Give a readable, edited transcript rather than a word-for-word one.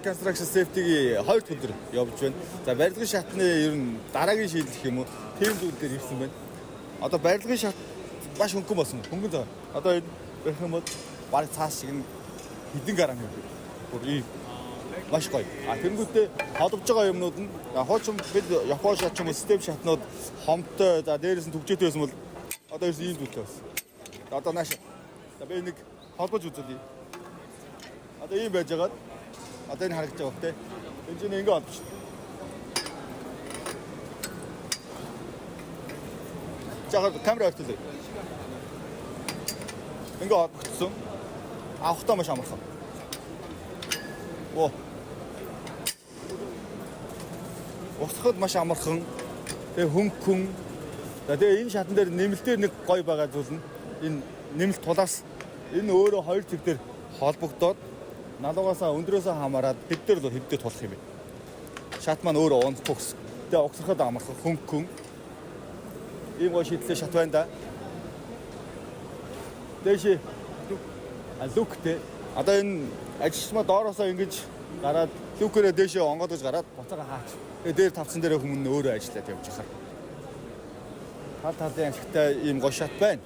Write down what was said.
Construction safety-гийн 2 өдөр явж байна. За барилгын шатны ер нь дараагийн шийдэл юм уу? Тийм зүйл дээр ирсэн байна. Одоо барилгын шат маш хөнгөн болсон. Хөнгөн заа. Одоо энэ гэх юм бол баг цааш шиг нь хэдэн гарам юм. Бүр ийм маш гоё. Тэнгүүтээ холбож байгаа юмнууд нь хуучин бид Япон шат ч юм уу систем шатнууд хомтой за дээрээс нь төгжөөтэй байсан бол одоо ерөөс ийм зүйлтэй болсон. Одоо нааш. За би нэг холбож үзүүлье. Одоо ийм байж байгаа. Одоо энэ харагдаж байгаа хөтэй. Энд чинь ингэ олж шүү. Жаахан камера авчихлаа. Ингэ олсон. Авахтаа маш амархан. Оо. Усхад маш амархан. Тэгээ хөнгөн. За тэгээ энэ шатан дээр нэмэлтээр нэг гой байгаа зүйл нь энэ нэмэлт тулаас энэ өөрөө хоёр зэг дээр холбогдоод налуугаасаа өндрөөсөө хамаарад хэддэр л хэвдээ тулах юм бэ. Шат маань өөрөө онцгүй гэсэн. Тэгээ угсрахад амархан хөнгөн. Ийм гоо шийдлээ шат байна да. Дэши лүктэй. Одоо энэ ажилчмаа доороосоо ингэж гараад лүкээрээ дэшээ онгоодож гараад буцаага хаач. Тэгээ дээр тавцсан дээрээ хүмүүс өөрөө ажиллаад явж байгаа. Тал талын ашигтай ийм гоо шат байна.